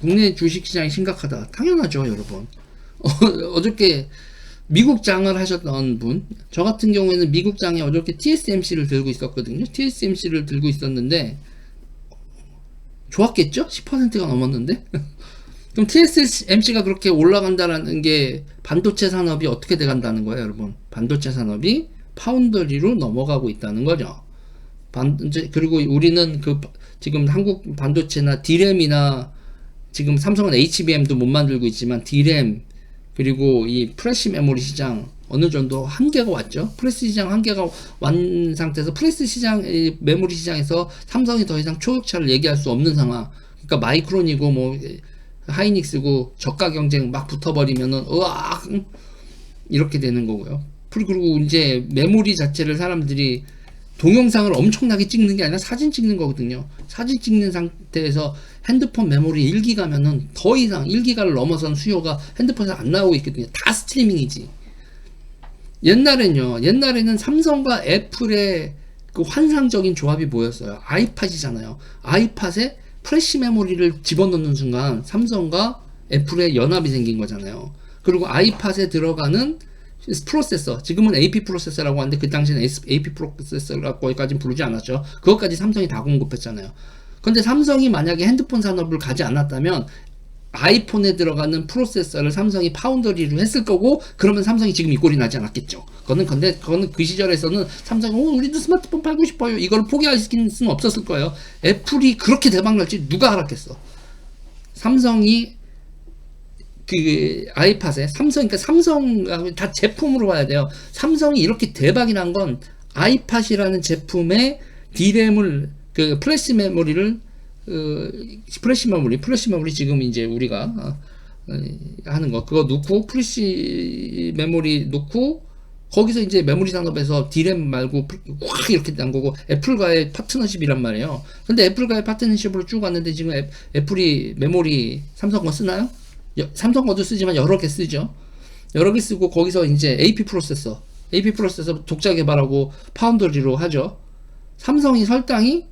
국내 주식시장이 심각하다. 당연하죠, 여러분. 어저께 미국 장을 하셨던 분, 저 같은 경우에는 미국 장에 어저께 TSMC를 들고 있었거든요. TSMC를 들고 있었는데 좋았겠죠? 10%가 넘었는데. 그럼 TSMC가 그렇게 올라간다라는 게 반도체 산업이 어떻게 돼간다는 거예요, 여러분? 반도체 산업이 파운더리로 넘어가고 있다는 거죠. 그리고 우리는 지금 한국 반도체나 D램이나 지금 삼성은 HBM도 못 만들고 있지만 D램 그리고 이 프레시 메모리 시장 어느 정도 한계가 왔죠. 프레스 시장 한계가 완 상태에서 프레스 시장, 메모리 시장에서 삼성이 더 이상 초격차를 얘기할 수 없는 상황. 그러니까 마이크론이고 뭐 하이닉스고 저가 경쟁 막 붙어버리면은 으악 이렇게 되는 거고요. 그리고 이제 메모리 자체를 사람들이 동영상을 엄청나게 찍는 게 아니라 사진 찍는 거거든요. 사진 찍는 상태에서 핸드폰 메모리 1기가면은 더 이상 1기가를 넘어선 수요가 핸드폰에서 안 나오고 있거든요. 다 스트리밍이지. 옛날에는 삼성과 애플의 그 환상적인 조합이 뭐였어요? 아이팟이잖아요. 아이팟에 프레시 메모리를 집어넣는 순간 삼성과 애플의 연합이 생긴 거잖아요. 그리고 아이팟에 들어가는 프로세서, 지금은 AP 프로세서라고 하는데 그 당시에는 AP 프로세서라고까지는 부르지 않았죠. 그것까지 삼성이 다 공급했잖아요. 근데 삼성이 만약에 핸드폰 산업을 가지 않았다면 아이폰에 들어가는 프로세서를 삼성이 파운더리로 했을 거고, 그러면 삼성이 지금 이 꼴이 나지 않았겠죠. 그거는 그 시절에서는 삼성이 우리도 스마트폰 팔고 싶어요, 이걸 포기할 수는 없었을 거예요. 애플이 그렇게 대박 날지 누가 알았겠어. 삼성이 그 아이팟에 그러니까 삼성 다 제품으로 봐야 돼요. 삼성이 이렇게 대박이 난 건 아이팟이라는 제품에 D램을 그 플래시 메모리 지금 이제 우리가 하는 거 그거 넣고 플래시 메모리 넣고 거기서 이제 메모리 산업에서 D램 말고 확 이렇게 난 거고, 애플과의 파트너십이란 말이에요. 근데 애플과의 파트너십으로 쭉 왔는데 지금 애플이 메모리 삼성 거 쓰나요? 삼성 거도 쓰지만 여러 개 쓰죠. 여러 개 쓰고 거기서 이제 AP 프로세서 독자 개발하고 파운더리로 하죠. 삼성이 설탕이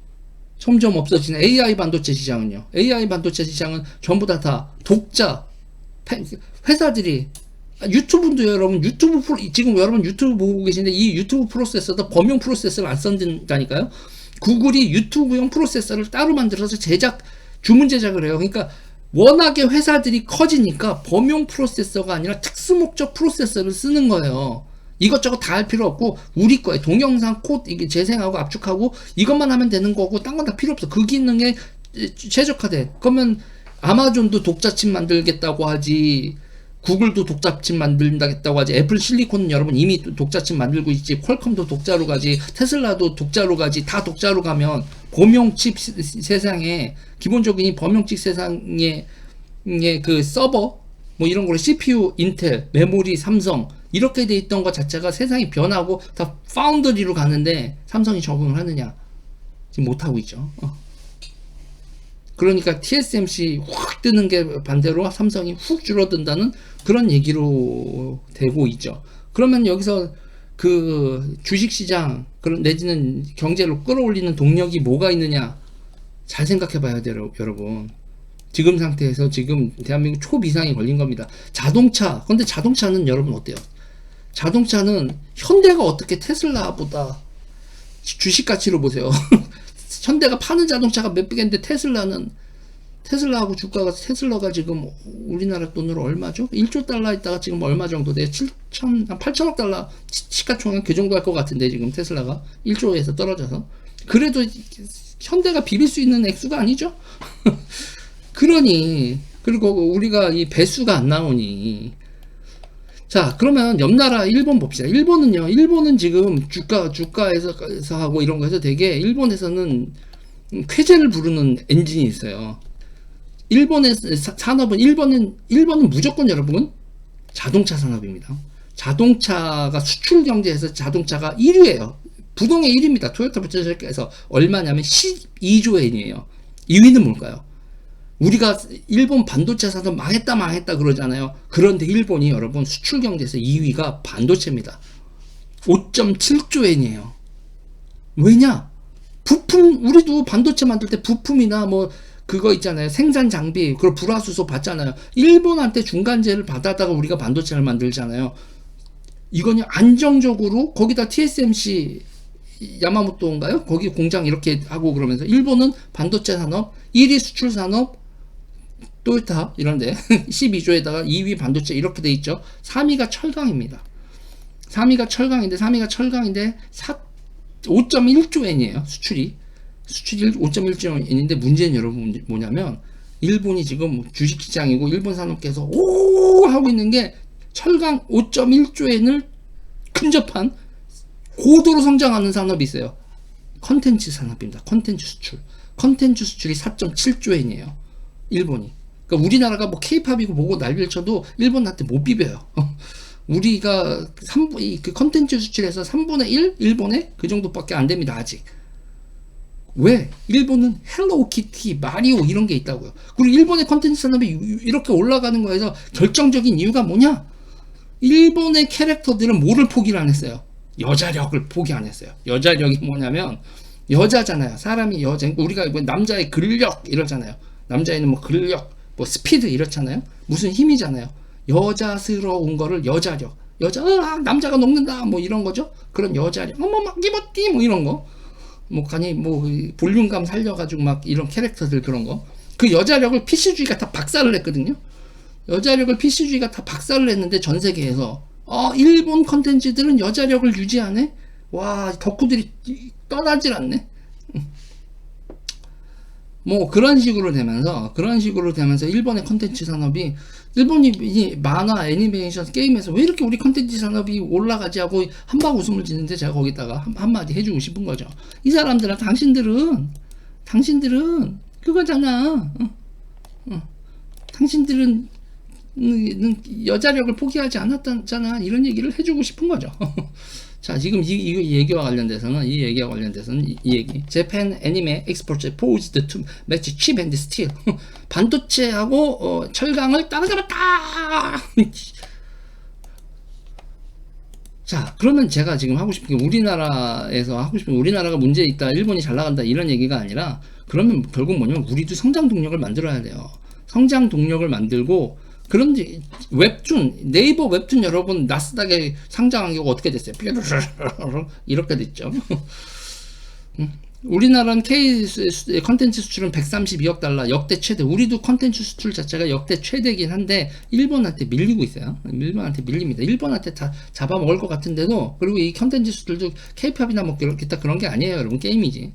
점점 없어지는 AI 반도체 시장은요. AI 반도체 시장은 전부 다 독자 회사들이, 유튜브도 여러분 지금 여러분 유튜브 보고 계신데 이 유튜브 프로세서도 범용 프로세서를 안 쓴다니까요. 구글이 유튜브용 프로세서를 따로 만들어서 주문 제작을 해요. 그러니까 워낙에 회사들이 커지니까 범용 프로세서가 아니라 특수목적 프로세서를 쓰는 거예요. 이것저것 다 할 필요 없고 우리 거에 동영상 코드 이게 재생하고 압축하고 이것만 하면 되는 거고 딴 건 다 필요 없어. 그 기능에 최적화돼. 그러면 아마존도 독자칩 만들겠다고 하지, 구글도 독자칩 만든다겠다고 하지, 애플 실리콘은 여러분 이미 독자칩 만들고 있지, 퀄컴도 독자로 가지, 테슬라도 독자로 가지, 다 독자로 가면 범용칩 세상에, 기본적인 이 범용칩 세상에 그 서버 뭐 이런 거를 CPU 인텔, 메모리 삼성 이렇게 돼 있던 것 자체가 세상이 변하고 다 파운더리로 가는데 삼성이 적응을 하느냐? 지금 못하고 있죠. 그러니까 TSMC 확 뜨는 게 반대로 삼성이 훅 줄어든다는 그런 얘기로 되고 있죠. 그러면 여기서 그 주식시장 그런 내지는 경제를 끌어올리는 동력이 뭐가 있느냐 잘 생각해 봐야 돼요, 여러분. 지금 상태에서 지금 대한민국 초비상이 걸린 겁니다. 자동차, 근데 자동차는 여러분 어때요? 자동차는 현대가 어떻게 테슬라보다 주식 가치로 보세요. 현대가 파는 자동차가 몇백 개인데 테슬라하고 주가가, 테슬라가 지금 우리나라 돈으로 얼마죠? 1조 달러 있다가 지금 얼마 정도 돼요? 8천억 달러 시가총액 그 정도 할 것 같은데 지금 테슬라가 1조에서 떨어져서. 그래도 현대가 비빌 수 있는 액수가 아니죠? 그리고 우리가 이 배수가 안 나오니. 자, 그러면 옆 나라 일본 봅시다. 일본은 지금 주가에서 하고 이런 거 해서 되게, 일본에서는 쾌재를 부르는 엔진이 있어요. 일본의 산업은, 일본은 무조건 여러분 자동차 산업입니다. 자동차가 수출 경제에서 자동차가 1위예요. 부동의 1위입니다. 토요타 부처에서 얼마냐면 12조 엔이에요. 2위는 뭘까요? 우리가 일본 반도체 산업 망했다 그러잖아요. 그런데 일본이 여러분 수출 경제에서 2위가 반도체입니다. 5.7조 엔이에요. 왜냐? 부품, 우리도 반도체 만들 때 부품이나 뭐 그거 있잖아요. 생산 장비, 그리고 불화수소 받잖아요. 일본한테 중간재를 받아다가 우리가 반도체를 만들잖아요. 이거는 안정적으로 거기다 TSMC 야마모토인가요? 거기 공장 이렇게 하고 그러면서 일본은 반도체 산업 1위 수출 산업 토요타 이런데 12조에다가 2위 반도체 이렇게 돼 있죠. 3위가 철강입니다. 3위가 철강인데 5.1조 엔이에요. 수출이 5.1조 엔인데 문제는 여러분 뭐냐면 일본이 지금 주식시장이고 일본 산업계에서 오 하고 있는 게 철강 5.1조 엔을 근접한 고도로 성장하는 산업이 있어요. 컨텐츠 산업입니다. 컨텐츠 수출이 4.7조 엔이에요. 일본이. 그러니까 우리나라가 뭐 케이팝이고 뭐고 난리를 쳐도 일본한테 못 비벼요. 우리가 그 컨텐츠 수출에서 3분의 1? 일본에 그 정도밖에 안 됩니다. 아직. 왜? 일본은 헬로우키티, 마리오 이런 게 있다고요. 그리고 일본의 컨텐츠 산업이 이렇게 올라가는 거에서 결정적인 이유가 뭐냐? 일본의 캐릭터들은 뭐를 포기를 안 했어요? 여자력을 포기 안 했어요. 여자력이 뭐냐면 여자잖아요. 사람이 여자. 우리가 뭐 남자의 근력 이러잖아요. 남자애는 뭐 근력, 뭐 스피드 이렇잖아요. 무슨 힘이잖아요. 여자스러운 거를 여자력. 남자가 녹는다 뭐 이런 거죠. 그런 여자력. 막 기버띠 뭐 이런 거. 뭐 간이 뭐 볼륨감 살려가지고 막 이런 캐릭터들 그런 거. 그 여자력을 PC주의가 다 박살을 냈거든요. 여자력을 PC주의가 다 박살을 냈는데 전 세계에서 일본 컨텐츠들은 여자력을 유지하네. 와 덕후들이 떠나질 않네. 뭐 그런 식으로 되면서 일본의 컨텐츠 산업이 일본이 만화, 애니메이션, 게임에서 왜 이렇게 우리 컨텐츠 산업이 올라가지 하고 한방 웃음을 짓는데 제가 거기다가 한마디 해주고 싶은 거죠. 이 사람들아 당신들은 그거잖아. 당신들은 여자력을 포기하지 않았잖아. 이런 얘기를 해주고 싶은 거죠. 자, 지금 이 얘기와 관련돼서는 이 얘기. Japan anime exports posed to match chip and steel. 반도체하고 철강을 따라잡았다. 자, 그러면 제가 지금 하고 싶은 게 우리나라가 문제 있다, 일본이 잘 나간다 이런 얘기가 아니라 그러면 결국 뭐냐면 우리도 성장 동력을 만들어야 돼요. 성장 동력을 만들고 그런지 네이버 웹툰 여러분 나스닥에 상장한 게 어떻게 됐어요? 이렇게 됐죠. 우리나라는 K 컨텐츠 수출은 132억 달러 역대 최대. 우리도 컨텐츠 수출 자체가 역대 최대긴 한데 일본한테 밀리고 있어요. 일본한테 밀립니다. 일본한테 다 잡아먹을 것 같은데도. 그리고 이 컨텐츠 수출도 K-팝이나 뭐 기타 그런 게 아니에요 여러분. 게임이지.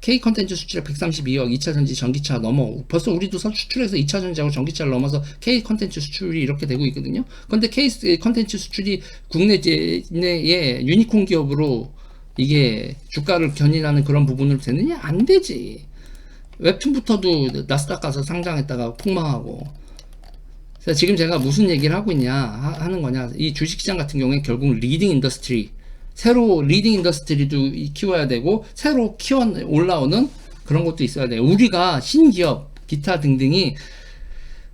K 컨텐츠 수출액 132억, 2차전지 전기차 넘어. 벌써 우리도 수출해서 2차전지하고 전기차를 넘어서 K 컨텐츠 수출이 이렇게 되고 있거든요. 근데 K 컨텐츠 수출이 국내 내에 유니콘 기업으로 이게 주가를 견인하는 그런 부분으로 되느냐? 안 되지. 웹툰부터도 나스닥 가서 상장했다가 폭망하고. 그래서 지금 제가 무슨 얘기를 하고 있냐 하는 거냐. 이 주식시장 같은 경우에 결국 리딩 인더스트리, 새로 리딩 인더스트리도 키워야 되고 새로 올라오는 그런 것도 있어야 돼요. 우리가 신기업 기타 등등이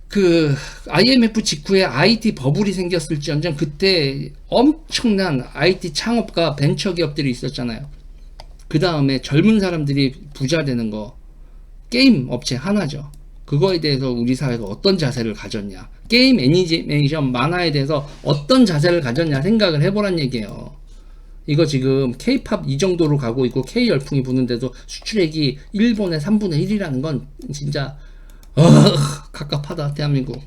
그 IMF 직후에 IT 버블이 생겼을지언정 그때 엄청난 IT 창업가 벤처 기업들이 있었잖아요. 그 다음에 젊은 사람들이 부자 되는 거 게임 업체 하나죠. 그거에 대해서 우리 사회가 어떤 자세를 가졌냐, 게임 애니메이션 만화에 대해서 어떤 자세를 가졌냐 생각을 해보란 얘기예요. 이거 지금 K-팝 이 정도로 가고 있고 K 열풍이 부는데도 수출액이 일본의 3분의 1이라는 건 진짜 갑갑하다. 대한민국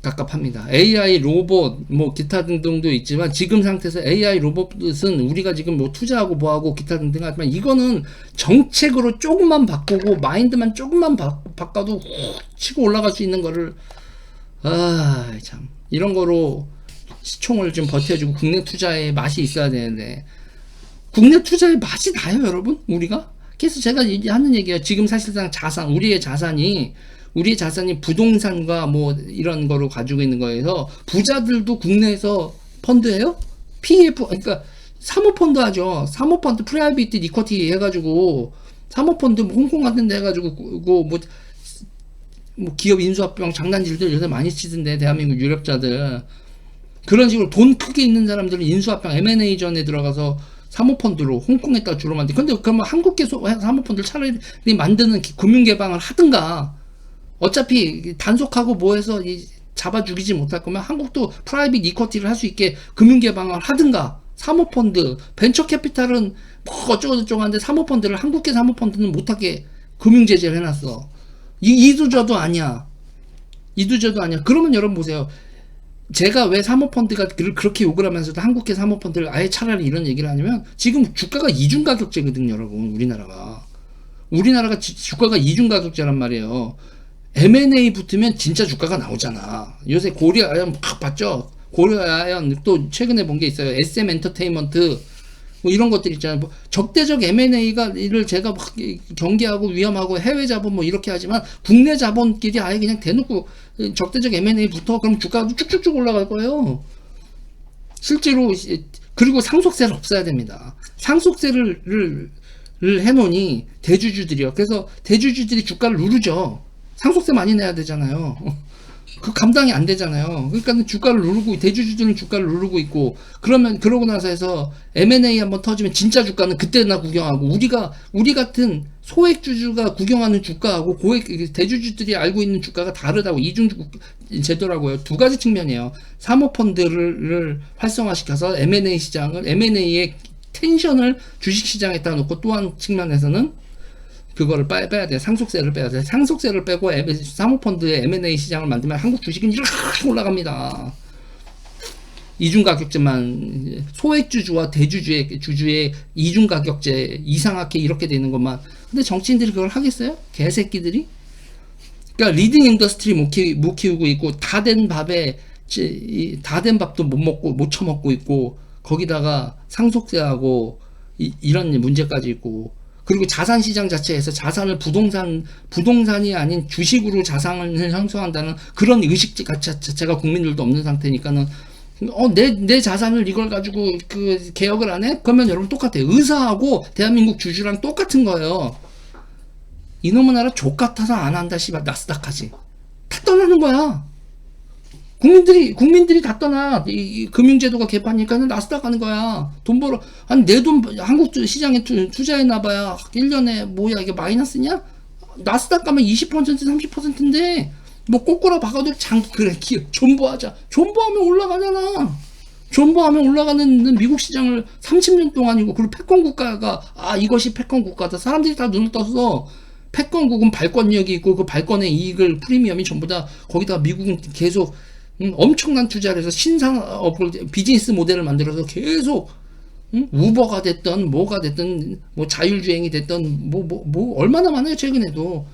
갑갑합니다. AI 로봇 뭐 기타 등등도 있지만 지금 상태에서 AI 로봇은 우리가 지금 뭐 투자하고 뭐하고 기타 등등 하지만 이거는 정책으로 조금만 바꾸고 마인드만 조금만 바꿔도 치고 올라갈 수 있는 거를 참 이런 거로 시총을 좀 버텨주고 국내 투자에 맛이 있어야 되는데 국내 투자에 맛이 나요 여러분? 우리가? 그래서 제가 하는 얘기예요. 지금 사실상 우리의 자산이 부동산과 뭐 이런 거로 가지고 있는 거에서 부자들도 국내에서 펀드예요? PF 그러니까 사모펀드 하죠. 사모펀드 프라이빗 이쿼티 해가지고 사모펀드 뭐 홍콩 같은 데 해가지고 그거 뭐 기업 인수합병 장난질들 요새 많이 치던데 대한민국 유력자들 그런 식으로 돈 크게 있는 사람들은 인수합병 M&A 전에 들어가서 사모펀드로 홍콩에다 주로 만들. 근데 그러면 한국계 사모펀드를 차라리 만드는 금융 개방을 하든가. 어차피 단속하고 뭐해서 잡아 죽이지 못할 거면 한국도 프라이빗 이쿼티를 할 수 있게 금융 개방을 하든가. 사모펀드, 벤처 캐피탈은 뭐 어쩌고저쩌고 하는데 사모펀드를 한국계 사모펀드는 못하게 금융 제재를 해놨어. 이두저도 아니야. 이두저도 아니야. 그러면 여러분 보세요. 제가 왜 사모펀드가 그렇게 욕을 하면서도 한국계 사모펀드를 아예 차라리 이런 얘기를 하냐면 지금 주가가 이중가격제거든요, 여러분. 우리나라가 주가가 이중가격제란 말이에요. M&A 붙으면 진짜 주가가 나오잖아. 요새 고려아연 팍 봤죠? 고려아연 또 최근에 본 게 있어요. SM 엔터테인먼트 뭐 이런 것들 있잖아요. 뭐 적대적 M&A를 제가 막 경계하고 위험하고 해외 자본 뭐 이렇게 하지만 국내 자본끼리 아예 그냥 대놓고 적대적 M&A 붙어. 그럼 주가도 쭉쭉쭉 올라갈 거예요. 실제로. 그리고 상속세를 없애야 됩니다. 상속세를 해놓으니 대주주들이요. 그래서 대주주들이 주가를 누르죠. 상속세 많이 내야 되잖아요. 그 감당이 안 되잖아요. 그러니까 주가를 누르고, 대주주들은 주가를 누르고 있고, 그러고 나서 해서 M&A 한번 터지면 진짜 주가는 그때나 구경하고, 우리 같은 소액주주가 구경하는 주가하고 대주주들이 알고 있는 주가가 다르다고. 이중 제도라고요. 두 가지 측면이에요. 사모펀드를 활성화시켜서 M&A의 텐션을 주식시장에다 놓고, 또 한 측면에서는 그거를 빼야 돼. 상속세를 빼야 돼. 상속세를 빼고 사모펀드의 M&A 시장을 만들면 한국 주식은 이렇게 올라갑니다. 이중가격제만, 소액주주와 대주주의 이중가격제 이상하게 이렇게 되는 것만. 근데 정치인들이 그걸 하겠어요? 개새끼들이? 그러니까 리딩 인더스트리 못 키우고 있고, 다 된 밥도 못 처먹고 있고, 거기다가 상속세하고 이런 문제까지 있고, 그리고 자산시장 자체에서 자산을 부동산이 아닌 주식으로 자산을 형성한다는 그런 의식 자체가 국민들도 없는 상태니까는, 내 자산을 이걸 가지고 개혁을 안 해? 그러면 여러분 똑같아요. 의사하고 대한민국 주주랑 똑같은 거예요. 이놈의 나라 족같아서 안 한다, 씨발. 나스닥하지. 다 떠나는 거야. 국민들이 다 떠나. 이 금융제도가 개판이니까는 나스닥 가는 거야. 돈 벌어. 아니, 내 돈 한국 시장에 투자해놔봐야 1년에 뭐야, 이게 마이너스냐? 나스닥 가면 20%, 30%인데, 뭐, 꼬꾸라 박아도 그래, 존버하자. 존버하면 올라가잖아. 존버하면 올라가는 미국 시장을 30년 동안이고, 그리고 패권국가가, 이것이 패권국가다. 사람들이 다 눈을 떴어. 패권국은 발권력이 있고, 그 발권의 이익을, 프리미엄이 전부 다, 거기다 미국은 계속, 엄청난 투자를 해서 신산업을, 비즈니스 모델을 만들어서 계속, 우버가 됐던, 뭐가 됐든, 뭐 자율주행이 됐던, 얼마나 많아요, 최근에도.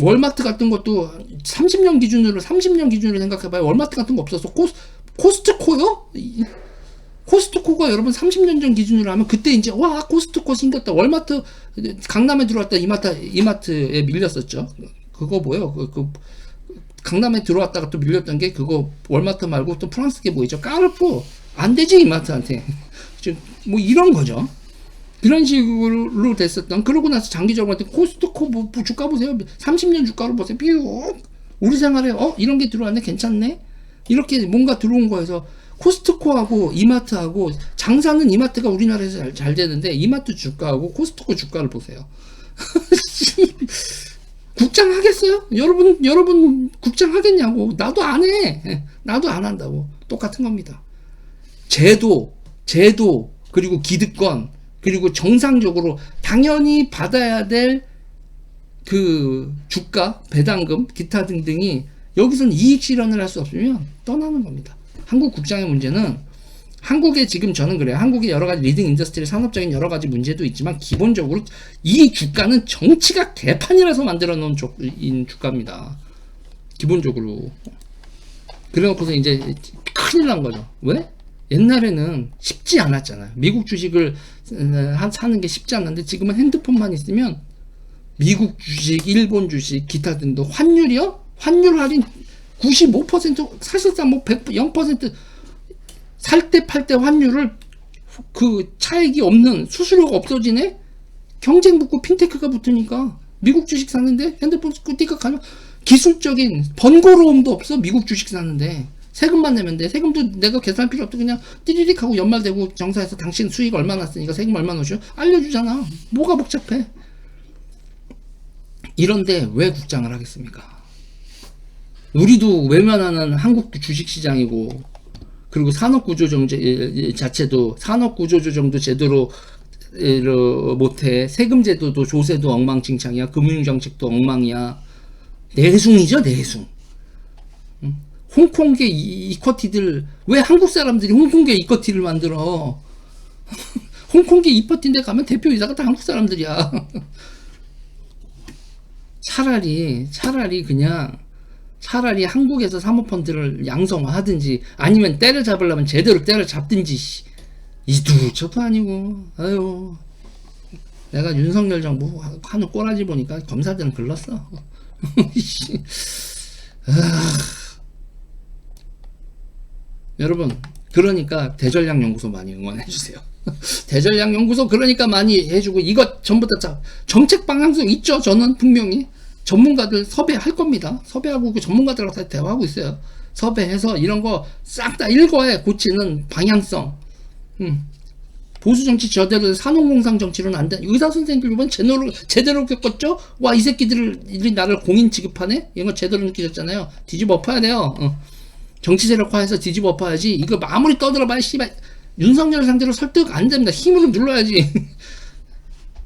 월마트 같은 것도 30년 기준으로 생각해봐요. 월마트 같은 거 없었어. 코스트코요? 코스트코가 여러분 30년 전 기준으로 하면 그때 이제, 와, 코스트코 생겼다. 월마트, 강남에 들어왔다. 이마트에 밀렸었죠. 그거 뭐예요? 강남에 들어왔다가 또 밀렸던 게 그거 월마트 말고 또 프랑스게 뭐있죠? 까르푸. 안 되지, 이마트한테. 뭐 이런 거죠. 그런 식으로 됐었던. 그러고 나서 장기적으로 코스트코 주가 보세요. 30년 주가로 보세요. 삐우. 우리 생활에 이런 게 들어왔네, 괜찮네. 이렇게 뭔가 들어온 거에서 코스트코하고 이마트하고, 장사는 이마트가 우리나라에서 잘 되는데 이마트 주가하고 코스트코 주가를 보세요. 국장 하겠어요? 여러분 국장 하겠냐고. 나도 안 해. 나도 안 한다고. 똑같은 겁니다. 제도, 그리고 기득권, 그리고 정상적으로 당연히 받아야 될 주가, 배당금, 기타 등등이 여기서는 이익 실현을 할 수 없으면 떠나는 겁니다. 한국 국장의 문제는, 한국에 지금 저는 그래요. 한국의 여러 가지 리딩 인더스트리, 산업적인 여러 가지 문제도 있지만, 기본적으로 이 주가는 정치가 개판이라서 만들어 놓은 주가입니다. 기본적으로. 그래 놓고서 이제 큰일 난 거죠. 왜? 옛날에는 쉽지 않았잖아요. 미국 주식을 사는 게 쉽지 않았는데, 지금은 핸드폰만 있으면 미국 주식, 일본 주식, 기타 등도 환율이요? 환율 할인 95%, 사실상 뭐 0% 살 때 팔 때 환율을 차익이 없는, 수수료가 없어지네? 경쟁 붙고 핀테크가 붙으니까 미국 주식 사는데 핸드폰 띠깍 하면 기술적인 번거로움도 없어. 미국 주식 사는데 세금만 내면 돼. 세금도 내가 계산할 필요 없어. 그냥 띠리릭 하고 연말되고 정사해서 당신 수익 얼마 났으니까 세금 얼마 넣으셔? 알려주잖아. 뭐가 복잡해? 이런데 왜 국장을 하겠습니까? 우리도 외면하는 한국도 주식시장이고, 그리고 산업구조정제 자체도 산업구조조정도 제대로 못해. 세금제도도 조세도 엉망진창이야. 금융정책도 엉망이야. 내숭이죠, 내숭. 홍콩계 이커티들, 왜 한국 사람들이 홍콩계 이커티를 만들어? 홍콩계 이커티인데 가면 대표이사가 다 한국 사람들이야. 차라리 한국에서 사모펀드를 양성화하든지, 아니면 때려잡으려면 제대로 때려잡든지, 이두저도 아니고. 아유, 내가 윤석열 정부 하는 꼬라지 보니까 검사들은 글렀어. 여러분, 그러니까 대전략연구소 많이 응원해주세요. 대전략연구소 그러니까 많이 해주고, 이것 전부 다 정책 방향성 있죠. 저는 분명히 전문가들 섭외할 겁니다. 섭외하고 그 전문가들하고 다 대화하고 있어요. 섭외해서 이런 거 싹 다 일거에 고치는 방향성. 보수 정치 저대로 산업공상 정치로는 안 돼. 의사 선생님들 이번 제대로 겪었죠? 와, 이 새끼들이 나를 공인 취급하네? 이런 거 제대로 느끼셨잖아요. 뒤집어 엎어야 돼요. 정치 세력화해서 뒤집어 엎어야지. 이거 아무리 떠들어봐야 씨발 윤석열 상대로 설득 안 됩니다. 힘으로 눌러야지.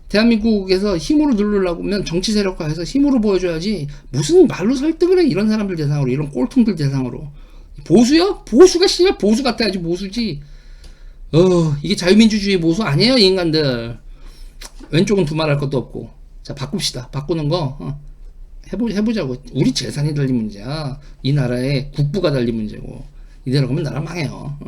대한민국에서 힘으로 누르려고 하면 정치 세력화해서 힘으로 보여줘야지. 무슨 말로 설득을 해? 이런 사람들 대상으로, 이런 꼴통들 대상으로. 보수요? 보수가 씨발 보수 같아야지 보수지. 이게 자유민주주의 보수 아니에요, 이 인간들. 왼쪽은 두말할 것도 없고. 자, 바꿉시다. 바꾸는 거 해보자고. 우리 재산이 달린 문제야. 이 나라의 국부가 달린 문제고. 이대로 가면 나라 망해요.